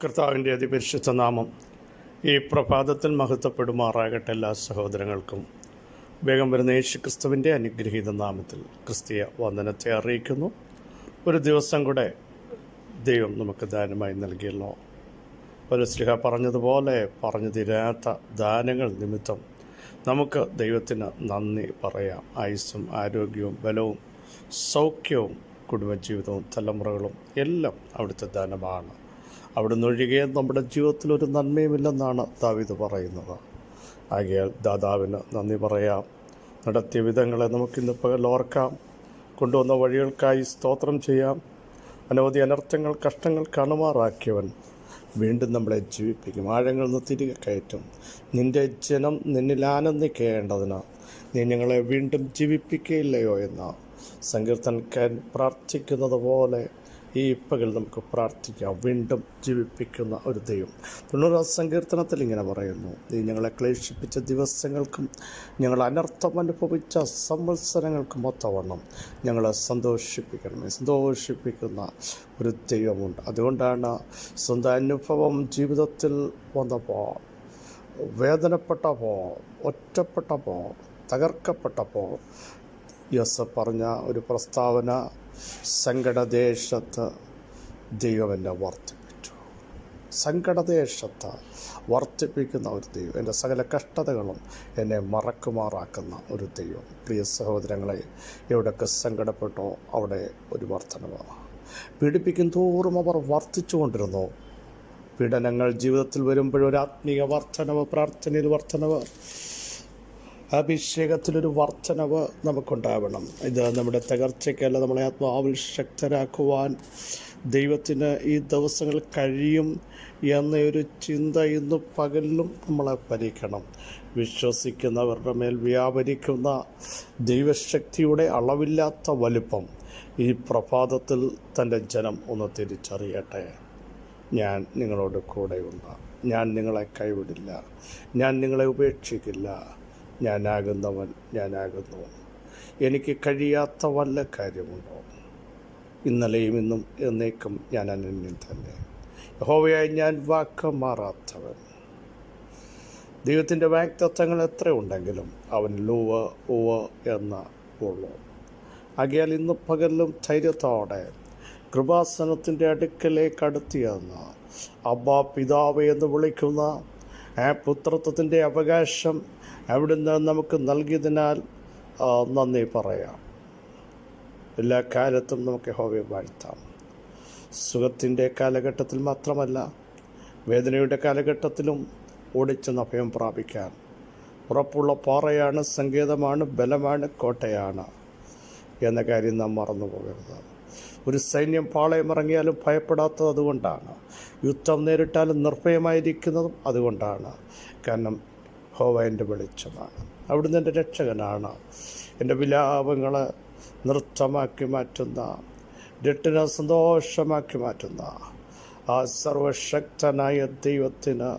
കർത്താവിൻ്റെ അതിപരിശുദ്ധ നാമം ഈ പ്രഭാതത്തിൽ മഹത്വപ്പെടുമാറാകട്ടെ. എല്ലാ സഹോദരങ്ങൾക്കും വേഗം വരുന്ന യേശുക്രിസ്തുവിൻ്റെ അനുഗ്രഹീത നാമത്തിൽ ക്രിസ്തീയ വന്ദനത്തെ അറിയിക്കുന്നു. ഒരു ദിവസം കൂടെ ദൈവം നമുക്ക് ദാനമായി നൽകിയല്ലോ. പൗലോസ് പറഞ്ഞതുപോലെ പറഞ്ഞു തീരാത്ത ദാനങ്ങൾ നിമിത്തം നമുക്ക് ദൈവത്തിന് നന്ദി പറയാം. ആയുസ്സും ആരോഗ്യവും ബലവും സൗഖ്യവും കുടുംബജീവിതവും തലമുറകളും എല്ലാം അവിടുത്തെ ദാനമാണ്. അവിടുന്ന് ഒഴികെ നമ്മുടെ ജീവിതത്തിൽ ഒരു നന്മയുമില്ലെന്നാണ് ദാവീദ് പറയുന്നത്. ആകയാൽ ദാതാവിന് നന്ദി പറയാം. നടത്തിയ വിധങ്ങളെ നമുക്കിന്ന് പകൽ ഓർക്കാം. കൊണ്ടുവന്ന വഴികൾക്കായി സ്തോത്രം ചെയ്യാം. അനവധി അനർത്ഥങ്ങൾ കഷ്ടങ്ങൾ കാണുമാറാക്കിയവൻ വീണ്ടും നമ്മളെ ജീവിപ്പിക്കും. ആഴങ്ങളിൽ നിന്ന് തിരികെ കയറ്റും. നിൻ്റെ ജനം നിന്നിൽ ആനന്ദിക്കേണ്ടതിന് നീ ഞങ്ങളെ വീണ്ടും ജീവിപ്പിക്കുകയില്ലയോ എന്ന് സങ്കീർത്തനക്കാരൻ പ്രാർത്ഥിക്കുന്നത് പോലെ ഈ പകൽ നമുക്ക് പ്രാർത്ഥിക്കാം. വീണ്ടും ജീവിപ്പിക്കുന്ന ഒരു ദൈവം. 90 സങ്കീർത്തനത്തിൽ ഇങ്ങനെ പറയുന്നു: നീ ഞങ്ങളെ ക്ലേശിപ്പിച്ച ദിവസങ്ങൾക്കും ഞങ്ങൾ അനർത്ഥം അനുഭവിച്ച സംവത്സരങ്ങൾക്കും ഒത്തവണ്ണം ഞങ്ങളെ സന്തോഷിപ്പിക്കണമേ. സന്തോഷിപ്പിക്കുന്ന ഒരു ദൈവമുണ്ട്. അതുകൊണ്ടാണ് സ്വന്തം അനുഭവം ജീവിതത്തിൽ വന്നപ്പോൾ, വേദനപ്പെട്ടപ്പോൾ, ഒറ്റപ്പെട്ടപ്പോൾ, തകർക്കപ്പെട്ടപ്പോൾ യോസേഫ് പറഞ്ഞ ഒരു പ്രസ്താവന: സങ്കടദേശത്ത് ദൈവം എന്നെ വർദ്ധിപ്പിച്ചു. സങ്കടദേശത്ത് വർദ്ധിപ്പിക്കുന്ന ഒരു ദൈവം, എൻ്റെ സകല കഷ്ടതകളും എന്നെ മറക്കുമാറാക്കുന്ന ഒരു ദൈവം. പ്രിയ സഹോദരങ്ങളെ, എവിടെയൊക്കെ സങ്കടപ്പെട്ടോ അവിടെ ഒരു വർധനവ്. പീഡിപ്പിക്കും തോറും അവർ വർദ്ധിച്ചുകൊണ്ടിരുന്നു. പീഡനങ്ങൾ ജീവിതത്തിൽ വരുമ്പോഴൊരു ആത്മീയ വർധനവ്, പ്രാർത്ഥനയിൽ വർധനവ്, അഭിഷേകത്തിലൊരു വർധനവ് നമുക്കുണ്ടാവണം. ഇത് നമ്മുടെ തകർച്ചയ്ക്കല്ല, നമ്മളെ ആത്മാവിൽ ശക്തരാക്കുവാൻ ദൈവത്തിന് ഈ ദിവസങ്ങൾ കഴിയും എന്നൊരു ചിന്ത ഇന്ന് പകലിലും നമ്മളെ ഭരിക്കണം. വിശ്വസിക്കുന്നവരുടെ മേൽ വ്യാപരിക്കുന്ന ദൈവശക്തിയുടെ അളവില്ലാത്ത വലുപ്പം ഈ പ്രഭാതത്തിൽ തൻ്റെ ജനം ഒന്ന് തിരിച്ചറിയട്ടെ. ഞാൻ നിങ്ങളോട് കൂടെയുണ്ട്. ഞാൻ നിങ്ങളെ കൈവിടില്ല. ഞാൻ നിങ്ങളെ ഉപേക്ഷിക്കില്ല. ഞാനാകുന്നവൻ ഞാനാകുന്നു. എനിക്ക് കഴിയാത്ത വല്ല കാര്യമുണ്ടോ? ഇന്നലെയും ഇന്നും എന്നേക്കും ഞാൻ അനന്യൻ തന്നെ. യഹോവയായി ഞാൻ വാക്ക് മാറാത്തവൻ. ദൈവത്തിൻ്റെ വാഗ്ദത്തങ്ങൾ എത്ര ഉണ്ടെങ്കിലും അവൻ ലൂവ് ഉവ് എന്ന് ഉള്ളൂ. ആകയാൽ ഇന്ന് പകലിലും ധൈര്യത്തോടെ കൃപാസനത്തിൻ്റെ അടുക്കലേക്ക് അടുത്തിയെന്ന് അബ്ബാ പിതാവ് എന്ന് വിളിക്കുന്ന ആ പുത്രത്വത്തിൻ്റെ അവകാശം അവിടുന്ന് നമുക്ക് നൽകിയതിനാൽ നന്ദി പറയാം. എല്ലാ കാലത്തും നമുക്ക് യഹോവയെ വാഴ്ത്താം. സുഖത്തിൻ്റെ കാലഘട്ടത്തിൽ മാത്രമല്ല, വേദനയുടെ കാലഘട്ടത്തിലും ഓടിച്ചെന്ന് അഭയം പ്രാപിക്കാൻ ഉറപ്പുള്ള പാറയാണ്, സങ്കേതമാണ്, ബലമാണ്, കോട്ടയാണ് എന്ന കാര്യം നാം മറന്നു പോകരുത്. ഒരു സൈന്യം പാളയമിറങ്ങിയാലും ഭയപ്പെടാത്തത് അതുകൊണ്ടാണ്. യുദ്ധം നേരിട്ടാലും നിർഭയമായിരിക്കുന്നതും അതുകൊണ്ടാണ്. കാരണം യഹോവ എൻ്റെ വെളിച്ചമാണ്, അവിടുന്ന് എൻ്റെ രക്ഷകനാണ്. എൻ്റെ വിലാപങ്ങളെ നൃത്തമാക്കി മാറ്റുന്ന, രട്ടിനെ സന്തോഷമാക്കി മാറ്റുന്ന ആ സർവശക്തനായ ദൈവത്തിന്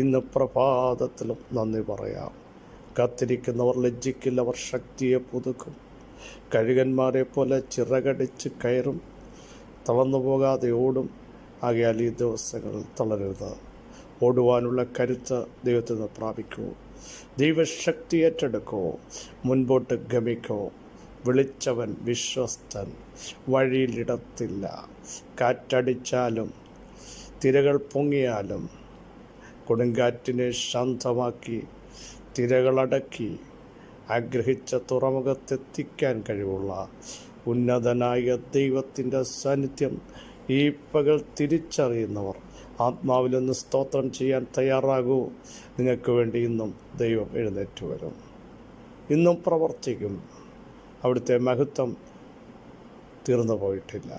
ഇന്ന് പ്രഭാതത്തിലും നന്ദി പറയാം. കാത്തിരിക്കുന്നവർ ലജ്ജിക്കില്ല, അവർ ശക്തിയെ പുതുക്കും. കഴുകന്മാരെ പോലെ ചിറകടിച്ച് കയറും, തളർന്നു പോകാതെ ഓടും. ആകയാൽ ഈ ദിവസങ്ങളിൽ തളരരുത്. ഓടുവാനുള്ള കരുത്ത് ദൈവത്തിൽ നിന്ന് പ്രാപിക്കൂ. ദൈവശക്തി ഏറ്റെടുക്കൂ. മുൻപോട്ട് ഗമിക്കൂ. വിളിച്ചവൻ വിശ്വസ്തൻ, വഴിയിലിടത്തില്ല. കാറ്റടിച്ചാലും തിരകൾ പൊങ്ങിയാലും കൊടുങ്കാറ്റിനെ ശാന്തമാക്കി തിരകളടക്കി ആഗ്രഹിച്ച തുറമുഖത്തെത്തിക്കാൻ കഴിവുള്ള ഉന്നതനായ ദൈവത്തിൻ്റെ സാന്നിധ്യം ഈ പകൽ തിരിച്ചറിയുന്നവർ ആത്മാവിലൊന്ന് സ്തോത്രം ചെയ്യാൻ തയ്യാറാകൂ. നിങ്ങൾക്ക് വേണ്ടി ഇന്നും ദൈവം എഴുന്നേറ്റ് വരും, ഇന്നും പ്രവർത്തിക്കും. അവിടുത്തെ മഹത്വം തീർന്നു പോയിട്ടില്ല.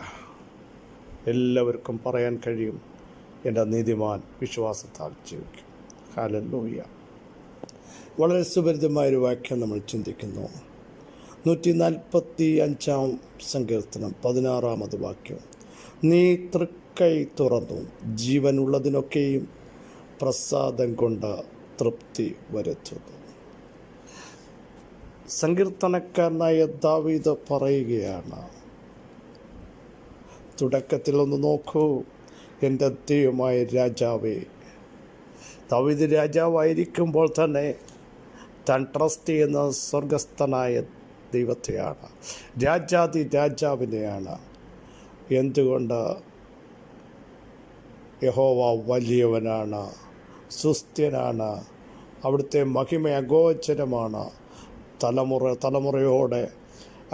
എല്ലാവർക്കും പറയാൻ കഴിയും: എൻ്റെ നീതിമാൻ വിശ്വാസത്താൽ ജീവിക്കും. ഹല്ലേലൂയ. വളരെ സുപരിതമായൊരു വാക്യം നമ്മൾ ചിന്തിക്കുന്നു. 145 സങ്കീർത്തനം 16 വാക്യം: നീ തൃക്കൈ തുറന്നു ജീവനുള്ളതിനൊക്കെയും പ്രസാദം കൊണ്ട് തൃപ്തി വരുത്തുന്നു. സങ്കീർത്തനക്കാരനായ ദാവീദ് പറയുകയാണ്, തുടക്കത്തിൽ ഒന്ന് നോക്കൂ, എൻ്റെ ദൈവമായ രാജാവേ. ദാവീദ് രാജാവായിരിക്കുമ്പോൾ തന്നെ താൻ ട്രസ്റ്റ് ചെയ്യുന്ന സ്വർഗസ്ഥനായ ദൈവത്തെയാണ്, രാജാതി രാജാവിനെയാണ്. എന്തുകൊണ്ട്? യഹോവ വലിയവനാണ്, സുസ്ഥിരനാണ്, അവിടുത്തെ മഹിമ അഗോചരമാണ്. തലമുറയോടെ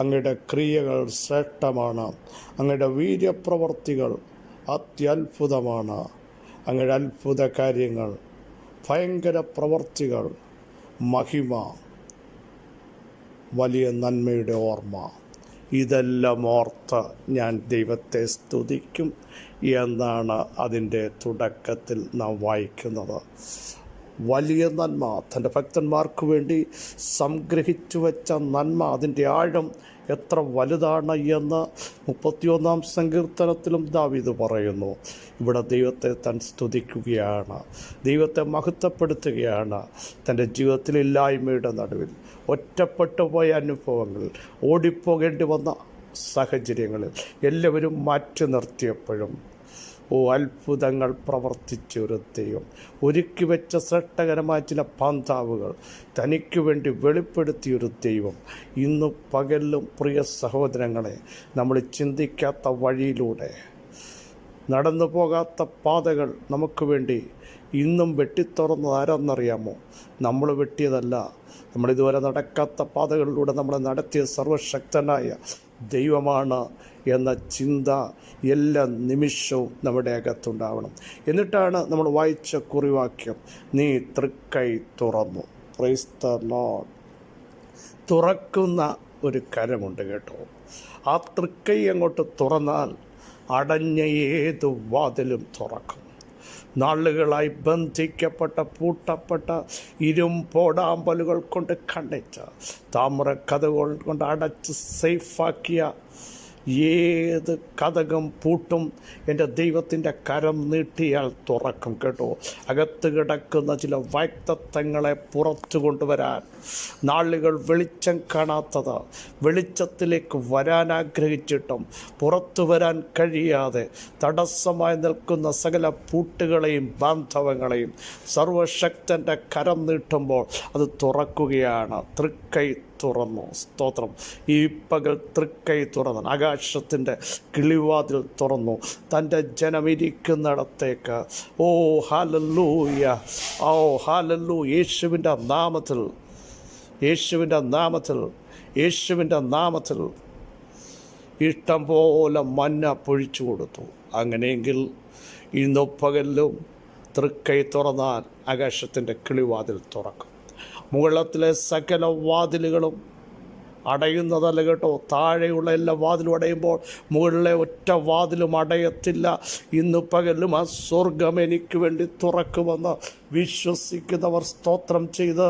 അങ്ങയുടെ ക്രിയകൾ ശ്രേഷ്ഠമാണ്, അങ്ങയുടെ വീര്യപ്രവർത്തികൾ അത്യത്ഭുതമാണ്. അങ്ങയുടെ അത്ഭുത കാര്യങ്ങൾ, ഭയങ്കര പ്രവർത്തികൾ, മഹിമ, വലിയ നന്മയുടെ ഓർമ്മ, ഇതെല്ലാം ഓർത്ത് ഞാൻ ദൈവത്തെ സ്തുതിക്കും എന്നാണ് അതിൻ്റെ തുടക്കത്തിൽ നാം വായിക്കുന്നത്. വലിയ നന്മ, തൻ്റെ ഭക്തന്മാർക്ക് വേണ്ടി സംഗ്രഹിച്ചു വച്ച നന്മ, അതിൻ്റെ ആഴം എത്ര വലുതാണ് എന്ന് 31-ാം സങ്കീർത്തനത്തിലും ദാവീദ് പറയുന്നു. ഇവിടെ ദൈവത്തെ താൻ സ്തുതിക്കുകയാണ്, ദൈവത്തെ മഹത്വപ്പെടുത്തുകയാണ്. തൻ്റെ ജീവിതത്തിലില്ലായ്മയുടെ നടുവിൽ, ഒറ്റപ്പെട്ടു പോയ അനുഭവങ്ങൾ, ഓടിപ്പോകേണ്ടി വന്ന സാഹചര്യങ്ങളിൽ എല്ലാവരും മാറ്റി നിർത്തിയപ്പോഴും അത്ഭുതങ്ങൾ പ്രവർത്തിച്ചൊരു ദൈവം, ഒരുക്കി വെച്ച ശ്രേഷ്ഠകരമായ ചില പാന്താവുകൾ തനിക്ക് വേണ്ടി വെളിപ്പെടുത്തിയൊരു ദൈവം ഇന്ന് പകലിലും പ്രിയ സഹോദരങ്ങളെ, നമ്മൾ ചിന്തിക്കാത്ത വഴിയിലൂടെ, നടന്നു പോകാത്ത പാതകൾ നമുക്ക് വേണ്ടി ഇന്നും വെട്ടിത്തുറന്നത് ആരാന്നറിയാമോ? നമ്മൾ വെട്ടിയതല്ല. നമ്മളിതുവരെ നടക്കാത്ത പാതകളിലൂടെ നമ്മളെ നടത്തിയ സർവശക്തനായ ദൈവമാണ് എന്ന ചിന്ത എല്ലാ നിമിഷവും നമ്മുടെ അകത്തുണ്ടാവണം. എന്നിട്ടാണ് നമ്മൾ വായിച്ച കുറിവാക്യം, നീ തൃക്കൈ തുറന്നു. Praise the Lord. തുറക്കുന്ന ഒരു കരമുണ്ട് കേട്ടോ. ആ തൃക്കൈ അങ്ങോട്ട് തുറന്നാൽ അടഞ്ഞ ഏതു വാതിലും തുറക്കും. നാളുകളായി ബന്ധിക്കപ്പെട്ട, പൂട്ടപ്പെട്ട, ഇരുമ്പോടാമ്പലുകൾ കൊണ്ട് കണ്ടച്ച, താമ്ര കഥകൾ കൊണ്ട് അടച്ച് സേഫാക്കിയ ഏത് കതകം പൂട്ടും എൻ്റെ ദൈവത്തിൻ്റെ കരം നീട്ടിയാൽ തുറക്കും കേട്ടോ. അകത്ത് കിടക്കുന്ന ചില വാക്തത്വങ്ങളെ പുറത്തു കൊണ്ടുവരാൻ, നാളുകൾ വെളിച്ചം കാണാത്തത് വെളിച്ചത്തിലേക്ക് വരാൻ ആഗ്രഹിച്ചിട്ടും പുറത്തു വരാൻ കഴിയാതെ തടസ്സമായി നിൽക്കുന്ന സകല പൂട്ടുകളെയും ബാന്ധവങ്ങളെയും സർവശക്തൻ്റെ കരം നീട്ടുമ്പോൾ അത് തുറക്കുകയാണ്. തൃക്കൈ തുറന്നു. സ്തോത്രം. ഈ പകൽ തൃക്കൈ തുറന്നു, ആകാശത്തിൻ്റെ കിളിവാതിൽ തുറന്നു തൻ്റെ ജനമിരിക്കുന്നിടത്തേക്ക്. ഓ ഹല്ലേലൂയ, ഓ ഹല്ലേലൂയ. യേശുവിൻ്റെ നാമത്തിൽ, യേശുവിൻ്റെ നാമത്തിൽ, യേശുവിൻ്റെ നാമത്തിൽ ഇഷ്ടം പോലെ മന്ന പൊഴിച്ചു കൊടുത്തു. അങ്ങനെയെങ്കിൽ ഇന്നു പകലിലും തൃക്കൈ തുറന്നാൽ ആകാശത്തിൻ്റെ കിളിവാതിൽ തുറക്കും. മുകളിലത്തിലെ സകല വാതിലുകളും അടയുന്നതല്ല കേട്ടോ. താഴെയുള്ള എല്ലാ വാതിലും അടയുമ്പോൾ മുകളിലെ ഒറ്റ വാതിലും അടയത്തില്ല. ഇന്ന് പകലും ആ സ്വർഗം എനിക്ക് വേണ്ടി തുറക്കുമെന്ന് വിശ്വസിക്കുന്നവർ സ്തോത്രം ചെയ്ത്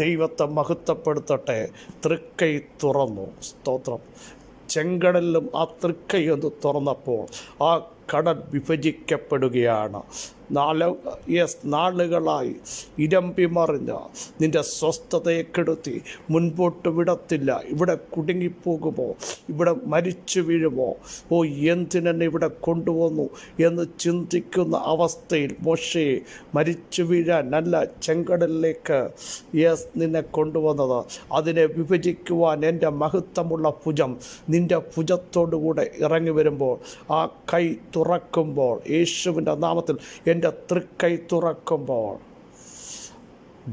ദൈവത്തെ മഹത്വപ്പെടുത്തട്ടെ. തൃക്കൈ തുറന്നു. സ്തോത്രം. ചെങ്കടലിലും ആ തൃക്കൈ ഒന്ന് തുറന്നപ്പോൾ ആ കടൽ വിഭജിക്കപ്പെടുകയാണ്. നാളുകളായി ഇരമ്പി മറിഞ്ഞ നിൻ്റെ സ്വസ്ഥതയെ കെടുത്തി മുൻപോട്ട് വിടത്തില്ല. ഇവിടെ കുടുങ്ങിപ്പോകുമോ, ഇവിടെ മരിച്ചു വീഴുമോ, ഓ എന്തിനെന്നെ ഇവിടെ കൊണ്ടുവന്നു എന്ന് ചിന്തിക്കുന്ന അവസ്ഥയിൽ മോശയെ മരിച്ചു വീഴാനല്ല ചെങ്കടലിലേക്ക് നിന്നെ കൊണ്ടുവന്നത്. അതിനെ വിഭജിക്കുവാൻ എൻ്റെ മഹത്വമുള്ള ഭുജം നിൻ്റെ ഭുജത്തോടുകൂടെ ഇറങ്ങി വരുമ്പോൾ, ആ കൈ തുറക്കുമ്പോൾ, യേശുവിൻ്റെ നാമത്തിൽ എൻ്റെ തൃക്കൈ തുറക്കുമ്പോൾ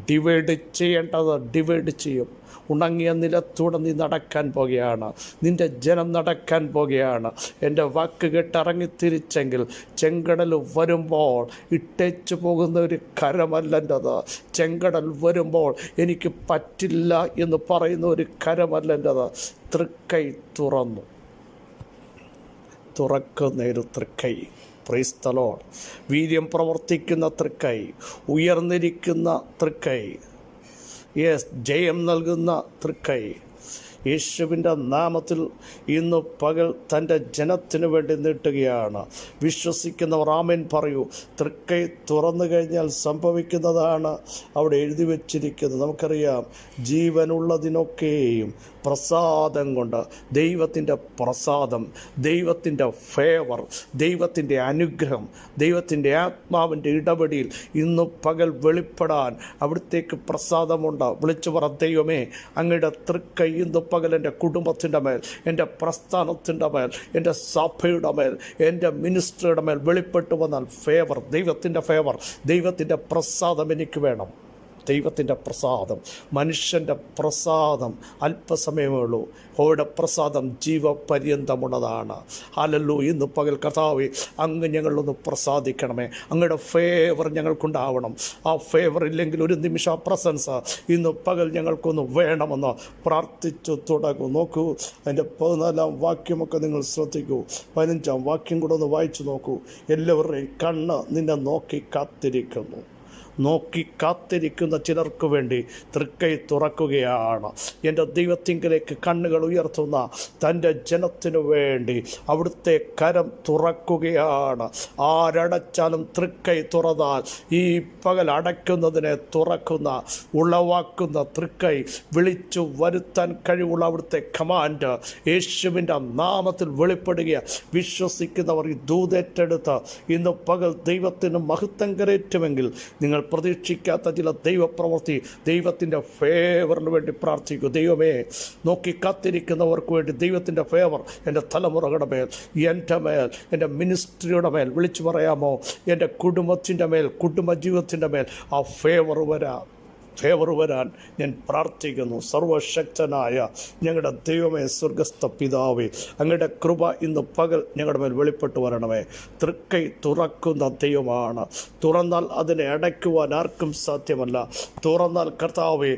ഡിവൈഡ് ചെയ്യേണ്ടത് ഡിവൈഡ് ചെയ്യും. ഉണങ്ങിയ നിലത്തൂടെ നീ നടക്കാൻ പോകുകയാണ്. നിൻ്റെ ജനം നടക്കാൻ പോകുകയാണ്. എൻ്റെ വാക്ക് കേട്ടിറങ്ങി തിരിച്ചെങ്കിൽ ചെങ്കടൽ വരുമ്പോൾ ഇട്ടേച്ചു പോകുന്ന ഒരു കരമല്ലെൻ്റെത്. ചെങ്കടൽ വരുമ്പോൾ എനിക്ക് പറ്റില്ല എന്ന് പറയുന്ന ഒരു കരമല്ലെൻ്റെത്. തൃക്കൈ തുറന്നു. തുറക്കുന്നൊരു തൃക്കൈ. Praise the Lord. വീര്യം പ്രവർത്തിക്കുന്ന തൃക്കൈ, ഉയർന്നിരിക്കുന്ന തൃക്കൈ, ജയം നൽകുന്ന തൃക്കൈ. യേശുവിൻ്റെ നാമത്തിൽ ഇന്ന് പകൽ തൻ്റെ ജനത്തിനു വേണ്ടി നീട്ടുകയാണ്. വിശ്വസിക്കുന്നവർ ആമേൻ പറയൂ. തൃക്കൈ തുറന്നു കഴിഞ്ഞാൽ സംഭവിക്കുന്നതാണ് അവിടെ എഴുതി വച്ചിരിക്കുന്നത്. നമുക്കറിയാം, ജീവനുള്ളതിനൊക്കെയും പ്രസാദം കൊണ്ട്, ദൈവത്തിൻ്റെ പ്രസാദം, ദൈവത്തിൻ്റെ ഫേവർ, ദൈവത്തിൻ്റെ അനുഗ്രഹം, ദൈവത്തിൻ്റെ ആത്മാവിൻ്റെ ഇടപെടിയിൽ ഇന്ന് പകൽ വെളിപ്പെടാൻ അവിടുത്തേക്ക് പ്രസാദമുണ്ട്. വിളിച്ചു പറ, ദൈവമേ, അങ്ങയുടെ തൃക്കൈ ഇന്ന് പകൽ എൻ്റെ കുടുംബത്തിൻ്റെ മേൽ, എൻ്റെ പ്രസ്ഥാനത്തിൻ്റെ മേൽ, എൻ്റെ സഭയുടെ മേൽ, എൻ്റെ മിനിസ്ട്രിയുടെ മേൽ വെളിപ്പെട്ടു വന്നാൽ ഫേവർ, ദൈവത്തിൻ്റെ ഫേവർ, ദൈവത്തിൻ്റെ പ്രസാദം എനിക്ക് വേണം. ദൈവത്തിൻ്റെ പ്രസാദം, മനുഷ്യൻ്റെ പ്രസാദം അല്പസമയമേ ഉള്ളൂ. അവയുടെ പ്രസാദം ജീവപര്യന്തമുള്ളതാണ്. ഹല്ലേലൂയ. ഇന്ന് പകൽ കർത്താവേ, അങ്ങ് ഞങ്ങളൊന്ന് പ്രസാദിക്കണമേ. അങ്ങയുടെ ഫേവർ ഞങ്ങൾക്കുണ്ടാവണം. ആ ഫേവർ ഇല്ലെങ്കിൽ ഒരു നിമിഷം പ്രസൻസ് ഇന്ന് പകൽ ഞങ്ങൾക്കൊന്ന് വേണമെന്ന് പ്രാർത്ഥിച്ചു തുടങ്ങും. നോക്കൂ, അതിൻ്റെ 14-ാം വാക്യമൊക്കെ നിങ്ങൾ ശ്രദ്ധിക്കൂ. 15-ാം വാക്യം കൂടെ ഒന്ന് വായിച്ചു നോക്കൂ. എല്ലാവരുടെയും കണ്ണ് നിന്നെ നോക്കി കാത്തിരിക്കുന്നു. നോക്കി കാത്തിരിക്കുന്ന ചിലർക്ക് വേണ്ടി തൃക്കൈ തുറക്കുകയാണ്. എൻ്റെ ദൈവത്തിങ്കലേക്ക് കണ്ണുകൾ ഉയർത്തുന്ന തൻ്റെ ജനത്തിനു വേണ്ടി അവിടുത്തെ കരം തുറക്കുകയാണ്. ആരടച്ചാലും തൃക്കൈ തുറന്നാൽ ഈ പകൽ അടയ്ക്കുന്നതിനെ തുറക്കുന്ന, ഉളവാക്കുന്ന തൃക്കൈ, വിളിച്ചു വരുത്താൻ കഴിവുള്ള അവിടുത്തെ കമാൻഡ് യേശുവിൻ്റെ നാമത്തിൽ വെളിപ്പെടുക. വിശ്വസിക്കുന്നവർ ഈ ദൂതേറ്റെടുത്ത് ഇന്ന് പകൽ ദൈവത്തിന് മഹത്വം കരേറ്റുമെങ്കിൽ നിങ്ങൾ പ്രതീക്ഷിക്കാത്ത ചില ദൈവപ്രവൃത്തി, ദൈവത്തിൻ്റെ ഫേവറിന് വേണ്ടി പ്രാർത്ഥിക്കൂ. ദൈവമേ, നോക്കി കാത്തിരിക്കുന്നവർക്ക് വേണ്ടി ദൈവത്തിൻ്റെ ഫേവർ എൻ്റെ തലമുറകളുടെ മേൽ, എൻ്റെ മേൽ, എൻ്റെ മിനിസ്ട്രിയുടെ മേൽ വിളിച്ചു പറയാമോ? എൻ്റെ കുടുംബത്തിൻ്റെ മേൽ, കുടുംബജീവിതത്തിൻ്റെ മേൽ ആ ഫേവർ വരാൻ ഞാൻ പ്രാർത്ഥിക്കുന്നു. സർവശക്തനായ ഞങ്ങളുടെ ദൈവമേ, സ്വർഗസ്ഥ പിതാവേ, അങ്ങയുടെ കൃപ ഇന്ന് പകൽ ഞങ്ങളുടെ മേൽ വെളിപ്പെട്ടു വരണമേ. തൃക്കൈ തുറക്കുന്ന ദൈവമാണ്. തുറന്നാൽ അതിനെ അടയ്ക്കുവാൻ ആർക്കും സാധ്യമല്ല. തുറന്നാൽ കർത്താവേ,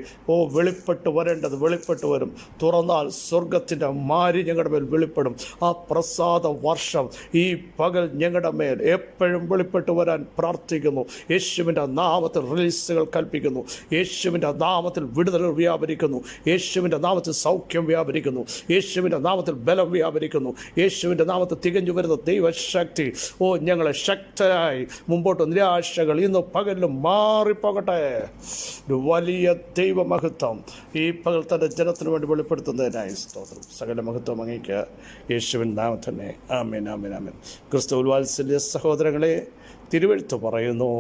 വെളിപ്പെട്ടു വരേണ്ടത് വെളിപ്പെട്ടു വരും. തുറന്നാൽ സ്വർഗത്തിൻ്റെ മാരി ഞങ്ങളുടെ മേൽ വെളിപ്പെടും. ആ പ്രസാദ വർഷം ഈ പകൽ ഞങ്ങളുടെ മേൽ എപ്പോഴും വെളിപ്പെട്ടു വരാൻ പ്രാർത്ഥിക്കുന്നു. യേശുവിൻ്റെ നാമത്തിൽ റിലീസുകൾ കൽപ്പിക്കുന്നു. യേശുവിൻ്റെ നാമത്തിൽ വിടുതൽ വ്യാപരിക്കുന്നു. യേശുവിൻ്റെ നാമത്തിൽ സൗഖ്യം വ്യാപരിക്കുന്നു. യേശുവിൻ്റെ നാമത്തിൽ ബലം വ്യാപരിക്കുന്നു. യേശുവിൻ്റെ നാമത്തിൽ തികഞ്ഞു വരുന്ന ദൈവശക്തി ഞങ്ങളെ ശക്തരായി മുമ്പോട്ട്, നിരാശകൾ ഇന്ന് പകലിലും മാറിപ്പോകട്ടെ. ഒരു വലിയ ദൈവമഹത്വം ഈ പകൽ തൻ്റെ ജനത്തിന് വേണ്ടി വെളിപ്പെടുത്തുന്നതിനായി സ്തോത്രം. സകല മഹത്വം അങ്ങേക്ക് യേശുവിൻ നാമത്തിൽ തന്നെ. ആമേൻ, ആമേൻ, ആമേൻ. ക്രിസ്തുവിൽ വാത്സല്യ സഹോദരങ്ങളെ, തിരുവെഴുത്ത് പറയുന്നു,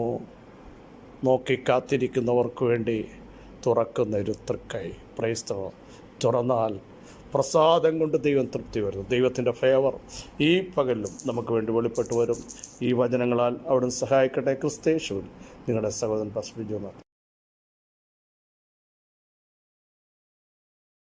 നോക്കി കാത്തിരിക്കുന്നവർക്ക് വേണ്ടി തുറക്കുന്ന ഒരു തൃക്കൈ. ക്രൈസ്തവ തുറന്നാൽ പ്രസാദം കൊണ്ട് ദൈവം തൃപ്തി വരുന്നു. ദൈവത്തിൻ്റെ ഫേവർ ഈ പകലിലും നമുക്ക് വേണ്ടി വെളിപ്പെട്ടു വരും. ഈ വചനങ്ങളാൽ അവിടുന്ന് സഹായിക്കട്ടെ. ക്രിസ്തയേശുവിൽ നിങ്ങളുടെ സഹോദരൻ പാസ്റ്റർ ബിജു.